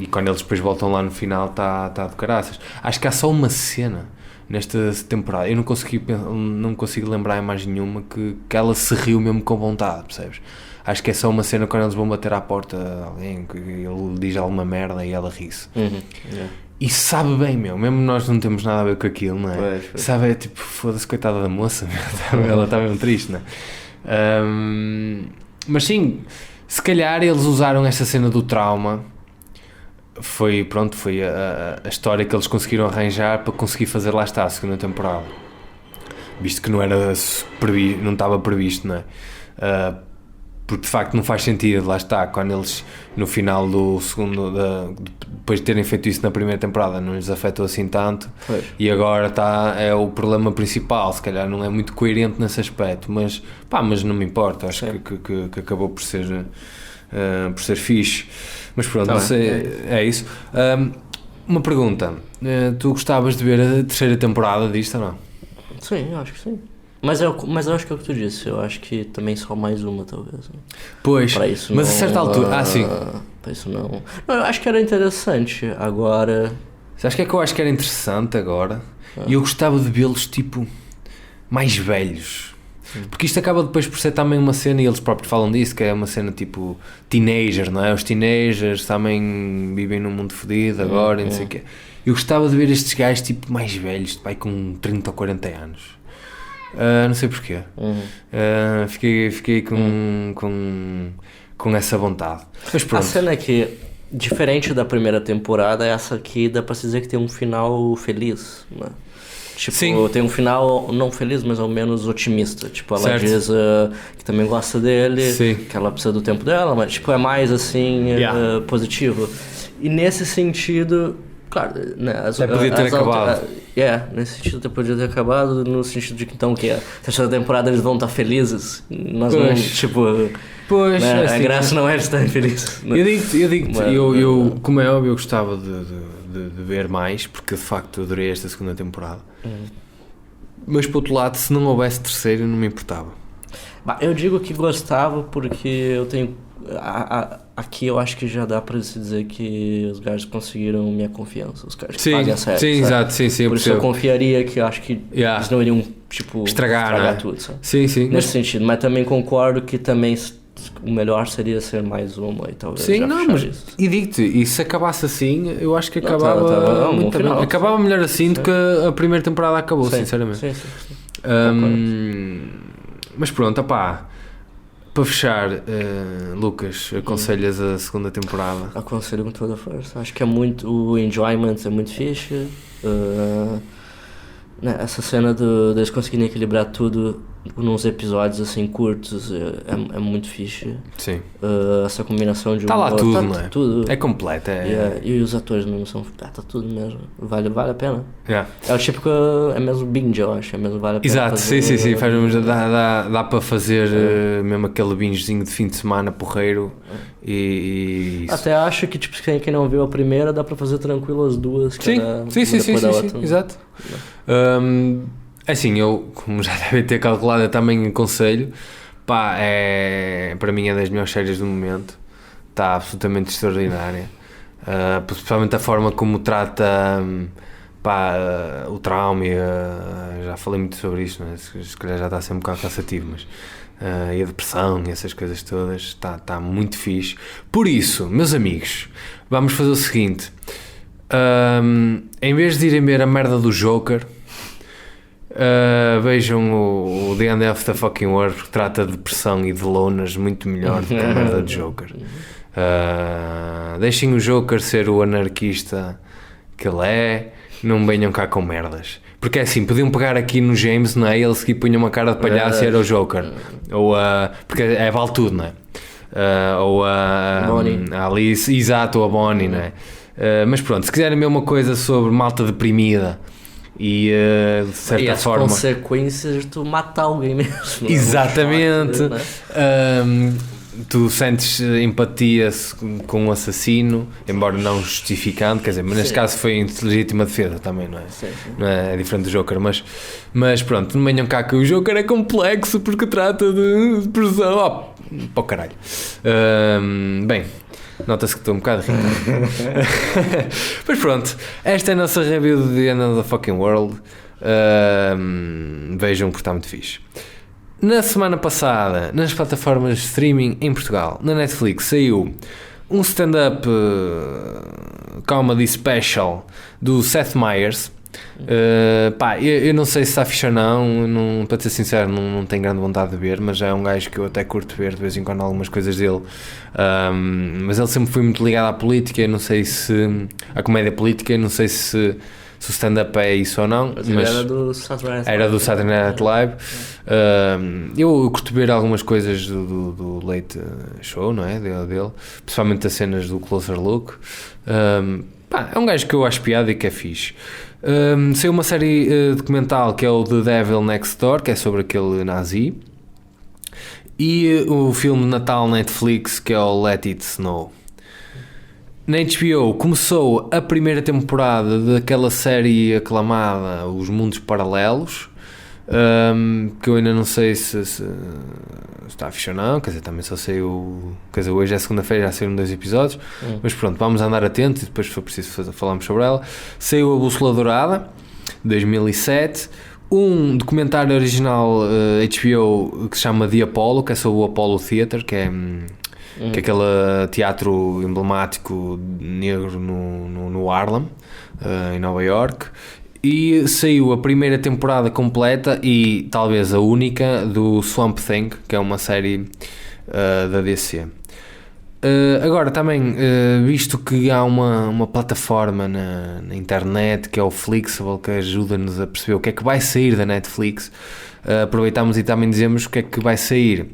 E quando eles depois voltam lá no final está de caraças. Acho que há só uma cena nesta temporada, eu não consigo lembrar mais nenhuma que ela se riu mesmo com vontade, percebes? Acho que é só uma cena quando eles vão bater à porta de alguém, que ele diz alguma merda e ela ri-se. E sabe bem, mesmo nós não temos nada a ver com aquilo, não é? Pois. Sabe, é tipo, foda-se, coitada da moça, ela está mesmo triste, não é? Mas sim, se calhar eles usaram esta cena do trauma, foi a história que eles conseguiram arranjar para conseguir fazer, lá está, a segunda temporada, visto que não estava previsto, não é? Porque de facto não faz sentido, lá está, quando eles no final do segundo, depois de terem feito isso na primeira temporada, não lhes afetou assim tanto, e agora é o problema principal, se calhar não é muito coerente nesse aspecto, mas não me importa, acho que acabou por ser fixe. Mas pronto, é isso. Uma pergunta, tu gostavas de ver a terceira temporada disto ou não? Sim, eu acho que sim. Mas eu acho que é o que tu disse, eu acho que também só mais uma, talvez. Pois, para isso mas não, a certa altura... sim. Para isso não... Não, eu acho que era interessante, agora... Sabes o que é que eu acho que era interessante agora? E eu gostava de vê-los, tipo, mais velhos. Porque isto acaba depois por ser também uma cena, e eles próprios falam disso, que é uma cena tipo teenager, não é? Os teenagers também vivem num mundo fodido agora, e não sei o quê. Eu gostava de ver estes gajos, tipo, mais velhos, tipo, com 30 ou 40 anos. Não sei porquê. Fiquei com essa vontade. Mas pronto. A cena é que, diferente da primeira temporada, essa aqui dá para se dizer que tem um final feliz, né? Tipo, sim. Tem um final não feliz, mas ao menos otimista. Tipo, ela diz que também gosta dele, sim, que ela precisa do tempo dela, mas tipo, é mais assim, positivo. E nesse sentido, Claro, né, até podia ter acabado. Nesse sentido até podia ter acabado, no sentido de que então que a terceira temporada eles vão estar felizes, nós vamos, tipo... Pois, né, assim, a graça não é de estar felizes. Eu digo-te, eu, como é óbvio, eu gostava de ver mais, porque de facto eu adorei esta segunda temporada. Mas por outro lado, se não houvesse terceiro, não me importava. Eu digo que gostava porque eu tenho... Aqui eu acho que já dá pra se dizer que os gajos conseguiram minha confiança, os caras que fazem a série. Sim, sabe? exato, sim. Por isso eu confiaria que eu acho que eles não iriam, tipo, estragar tudo, sabe? Sim. Nesse sentido, mas também concordo que também o melhor seria ser mais uma e talvez sim, já não, mas isso. E digo-te, e se acabasse assim, eu acho que acabava muito bem. Acabava melhor assim do que a primeira temporada acabou, sinceramente. Sim. Mas pronto, opá, para fechar, Lucas, aconselhas a segunda temporada? Aconselho com toda a força. Acho que é muito, o enjoyment é muito fixe. Essa cena deles conseguirem equilibrar tudo nos episódios assim curtos é muito fixe. Sim. Essa combinação de tá lá tudo, não é? Tudo. É completo. E os atores mesmo são... tá tudo mesmo. Vale a pena. Yeah. É o típico... É mesmo binge, eu acho. É mesmo vale a pena. Exato, fazer, sim. Dá para fazer mesmo aquele bingezinho de fim de semana porreiro. E até acho que tipo, quem não viu a primeira dá para fazer tranquilo as duas. Sim, exato. Assim, eu, como já devem ter calculado, eu também aconselho. Pá, para mim é das melhores séries do momento. Está absolutamente extraordinária. Principalmente a forma como trata o trauma. Já falei muito sobre isto, né? Se calhar já está a ser um bocado cansativo, mas e a depressão e essas coisas todas está muito fixe. Por isso, meus amigos, vamos fazer o seguinte: em vez de irem ver a merda do Joker, vejam o The End of the Fucking World, porque trata de depressão e de loners muito melhor do que a merda do Joker. Deixem o Joker ser o anarquista que ele é, não venham cá com merdas, porque é assim, podiam pegar aqui no James, não é? Ele seguir punha uma cara de palhaço e era o Joker, ou porque vale tudo, não é? Ou a Alice, exato, ou a Bonnie, não é? Mas pronto, se quiserem ver uma coisa sobre malta deprimida e de certa as forma consequências de tu matar alguém mesmo, exatamente, tu sentes empatia com o assassino, embora não justificando, quer dizer, mas neste caso foi em legítima defesa também, não é? Sim. Não é diferente do Joker, mas pronto, não venham cá que o Joker é complexo porque trata de depressão, para o caralho. Bem, nota-se que estou um bocado rindo. Mas pronto, esta é a nossa review de The End of the Fucking World. Vejam porque está muito fixe. Na semana passada, nas plataformas de streaming em Portugal, na Netflix, saiu um stand-up comedy special do Seth Meyers. Eu não sei se está fixe ou não, para ser sincero, não tenho grande vontade de ver, mas é um gajo que eu até curto ver de vez em quando algumas coisas dele. Mas ele sempre foi muito ligado à política, eu não sei se à comédia política, eu não sei se o stand-up é isso ou não, mas era do Saturday Night Live. Eu curto ver algumas coisas do Late Show, não é? Dele, principalmente as cenas do Closer Look. É um gajo que eu acho piada e que é fixe. Saiu uma série documental que é o The Devil Next Door, que é sobre aquele nazi, e o filme de Natal Netflix, que é o Let It Snow. Na HBO começou a primeira temporada daquela série aclamada Os Mundos Paralelos, que eu ainda não sei se está fixe ou não, quer dizer, também só saiu, quer dizer, hoje é segunda-feira, já saíram 2 episódios, mas pronto, vamos andar atentos e depois se for preciso falarmos sobre ela. Saiu A Bússola Dourada, 2007, um documentário original HBO que se chama The Apollo, que é sobre o Apollo Theatre, que é aquele teatro emblemático negro no Harlem, em Nova York. E saiu a primeira temporada completa e talvez a única do Swamp Thing, que é uma série da DC. Agora também, visto que há uma plataforma na internet que é o Flixable, que ajuda-nos a perceber o que é que vai sair da Netflix, aproveitamos e também dizemos o que é que vai sair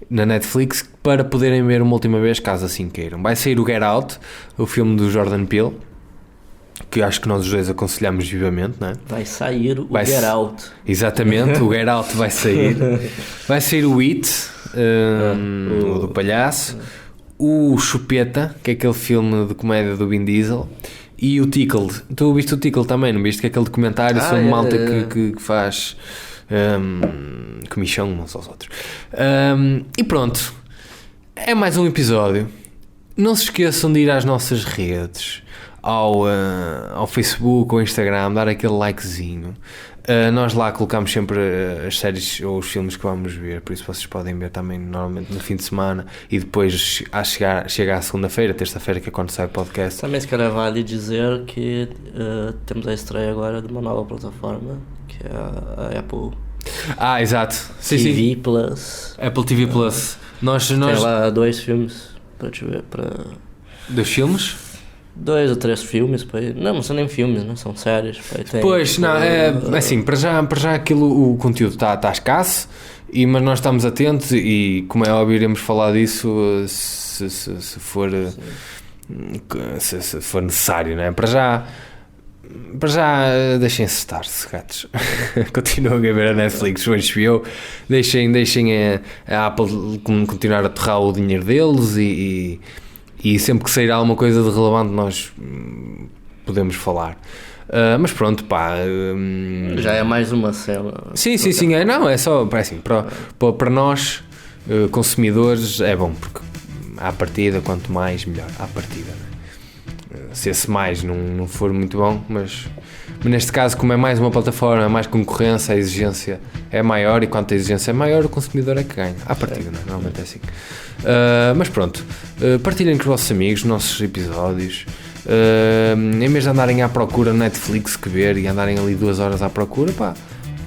na Netflix para poderem ver uma última vez, caso assim queiram. Vai sair o Get Out, o filme do Jordan Peele, que acho que nós os dois aconselhamos vivamente, não é? Vai sair o Get Out. Exatamente, o Get Out vai sair. Vai sair o It, o do palhaço, o Chupeta, que é aquele filme de comédia do Vin Diesel, e o Tickled. Tu viste o Tickled também, não viste? Que é aquele documentário sobre malta que faz comichão uns aos outros. E pronto, é mais um episódio. Não se esqueçam de ir às nossas redes, ao Facebook ou Instagram, dar aquele likezinho. Nós lá colocamos sempre as séries ou os filmes que vamos ver, por isso vocês podem ver também normalmente no fim de semana, e depois chega à segunda-feira, terça-feira, que é quando sai o podcast. Também se calhar vale dizer que temos a estreia agora de uma nova plataforma, que é a Apple exato. TV Plus. Apple TV Plus. Nós tem lá 2 filmes para te ver. 2 filmes? 2 ou 3 filmes, não são nem filmes, não são séries. Pois, não, assim, para já aquilo, o conteúdo está escasso, mas nós estamos atentos e, como é óbvio, iremos falar disso se for necessário, não é? Para já deixem-se estar-se, gatos. Continuam a ver a Netflix, o HBO, deixem a Apple continuar a torrar o dinheiro deles e sempre que sair alguma coisa de relevante nós podemos falar. Mas pronto, pá. Já é mais uma cena. Sim, é só assim, para nós consumidores é bom, porque à partida, quanto mais melhor, à partida, né? Se esse mais não for muito bom, mas neste caso, como é mais uma plataforma, é mais concorrência, a exigência é maior, e quanto a exigência é maior, o consumidor é que ganha, à partida, não é? Normalmente é assim. Mas pronto, partilhem com os vossos amigos os nossos episódios. Em vez de andarem à procura no Netflix que ver e andarem ali 2 horas à procura, pá,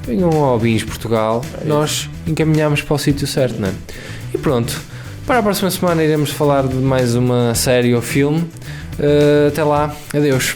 venham ao Bins Portugal, nós encaminhamos para o sítio certo, não é? E pronto, para a próxima semana iremos falar de mais uma série ou filme. Até lá, adeus.